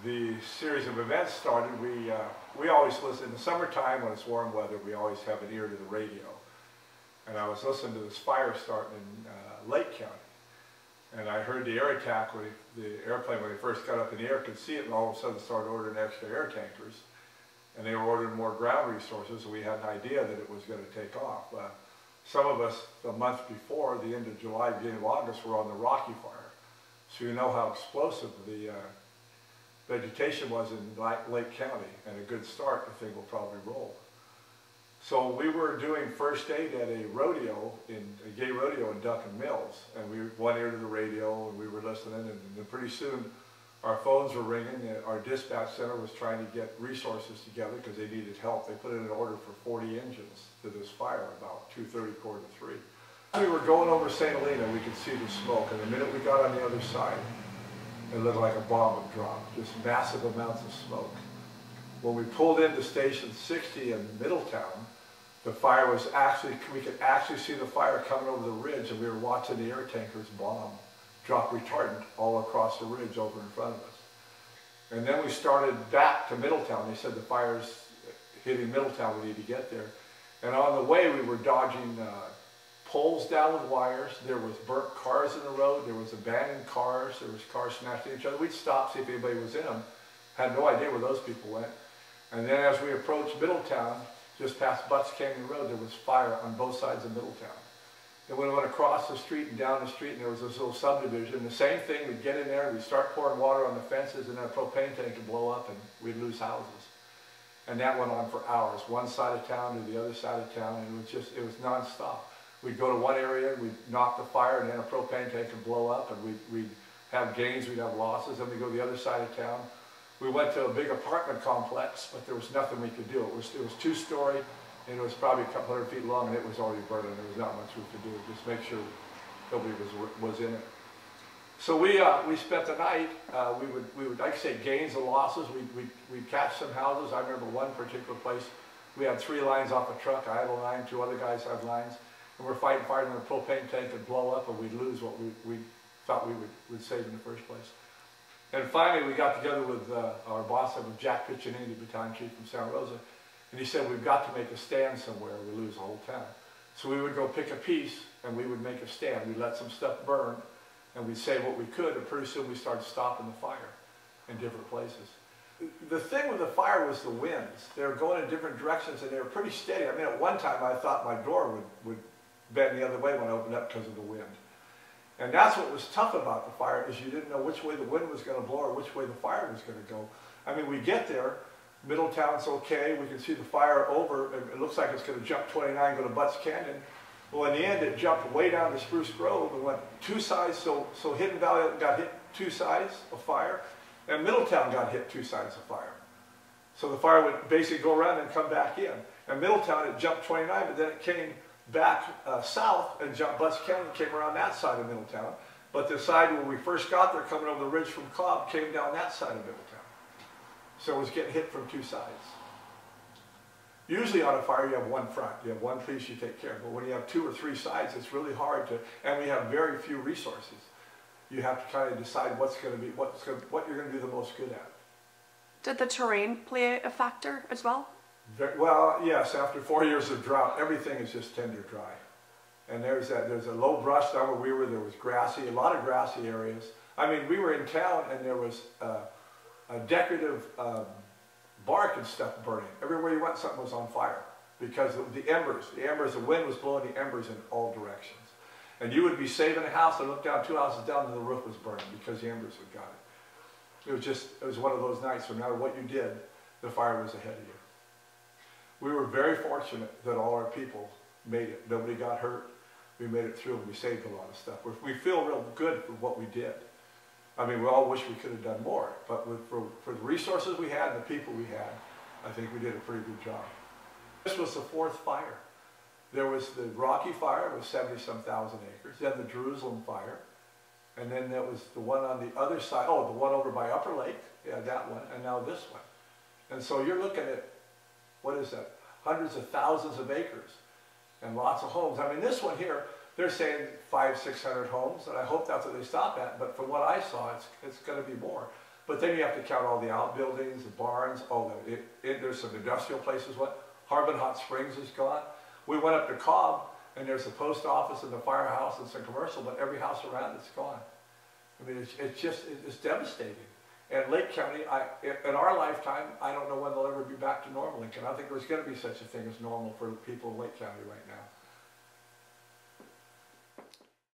the series of events started, we always listen, in the summertime when it's warm weather, we always have an ear to the radio. And I was listening to this fire starting in Lake County. And I heard the air attack, the airplane when they first got up in the air could see it, and all of a sudden started ordering extra air tankers. And they were ordering more ground resources, so we had an idea that it was going to take off. Some of us, the month before, the end of July, beginning of August, were on the Rocky Fire. So you know how explosive the vegetation was in Lake County, and a good start, the thing will probably roll. So we were doing first aid at a rodeo, a gay rodeo in Duncan Mills, and we one ear to the radio, and we were listening, and then pretty soon our phones were ringing. Our dispatch center was trying to get resources together because they needed help. They put in an order for 40 engines to this fire about 2:30, 2:45. We were going over St. Helena, we could see the smoke, and the minute we got on the other side, it looked like a bomb had dropped, just massive amounts of smoke. When we pulled into Station 60 in Middletown, the fire was actually, we could actually see the fire coming over the ridge, and we were watching the air tankers bomb, drop retardant all across the ridge over in front of us. And then we started back to Middletown. They said the fire's hitting Middletown, we need to get there. And on the way we were dodging poles down with wires, there was burnt cars in the road, there was abandoned cars, there was cars smashed into each other. We'd stop, see if anybody was in them. Had no idea where those people went. And then as we approached Middletown, just past Butts Canyon Road, there was fire on both sides of Middletown. And when we went across the street and down the street, and there was this little subdivision, the same thing, we'd get in there, we'd start pouring water on the fences, and then a propane tank would blow up, and we'd lose houses. And that went on for hours, one side of town to the other side of town, and it was nonstop. We'd go to one area, we'd knock the fire, and then a propane tank would blow up, and we'd have gains, we'd have losses, then we'd go to the other side of town. We went to a big apartment complex, but there was nothing we could do. It was two-story, and it was probably a couple hundred feet long, and it was already burning. There was not much we could do, just make sure nobody was in it. So we spent the night. We would, like I say, gains and losses. We'd catch some houses. I remember one particular place, we had 3 lines off a truck. I had a line, 2 other guys had lines, and we're fighting fire, and the propane tank would blow up, and we'd lose what we thought we would save in the first place. And finally, we got together with our boss, that was Jack Piccinini, the battalion chief from Santa Rosa, and he said, we've got to make a stand somewhere or we lose the whole town. So we would go pick a piece, and we would make a stand. We'd let some stuff burn, and we'd save what we could, and pretty soon we started stopping the fire in different places. The thing with the fire was the winds. They were going in different directions, and they were pretty steady. I mean, at one time, I thought my door would bend the other way when I opened up because of the wind. And that's what was tough about the fire, is you didn't know which way the wind was going to blow or which way the fire was going to go. I mean, we get there, Middletown's okay, we can see the fire over, it looks like it's going to jump 29, go to Butts Canyon. Well, in the end, it jumped way down to Spruce Grove and went 2 sides, so Hidden Valley got hit 2 sides of fire, and Middletown got hit 2 sides of fire. So the fire would basically go around and come back in. And Middletown, it jumped 29, but then it came back south and jumped Butts Canyon, came around that side of Middletown. But the side where we first got there, coming over the ridge from Cobb, came down that side of Middletown. So it was getting hit from 2 sides. Usually on a fire you have one front, you have one piece you take care of. But when you have 2 or 3 sides, it's really hard to, and we have very few resources. You have to kind of decide what's going to be, what you're going to do the most good at. Did the terrain play a factor as well? Well, yes, after 4 years of drought, everything is just tender dry. And there's a low brush down where we were, there was grassy, a lot of grassy areas. I mean, we were in town and there was a decorative bark and stuff burning. Everywhere you went, something was on fire because of the embers, the wind was blowing the embers in all directions. And you would be saving a house and look down 2 houses down and the roof was burning because the embers had got it. It was one of those nights, no matter what you did, the fire was ahead of you. We were very fortunate that all our people made it. Nobody got hurt. We made it through and we saved a lot of stuff. We feel real good for what we did. I mean, we all wish we could have done more, but for the resources we had and the people we had, I think we did a pretty good job. This was the 4th fire. There was the Rocky Fire with 70-some thousand acres, then the Jerusalem Fire, and then there was the one on the other side, oh, the one over by Upper Lake, yeah, that one, and now this one. And so you're looking at, what is that, hundreds of thousands of acres and lots of homes. I mean, this one here, they're saying 500, 600 homes, and I hope that's what they stop at, but from what I saw, it's going to be more. But then you have to count all the outbuildings, the barns, all that. There's some industrial places. What Harbin Hot Springs is gone. We went up to Cobb, and there's a post office and the firehouse and some commercial, but every house around it's gone. I mean, it's devastating. And Lake County, in our lifetime, I don't know when they'll ever be back to normal. And I don't think there's going to be such a thing as normal for people in Lake County right now.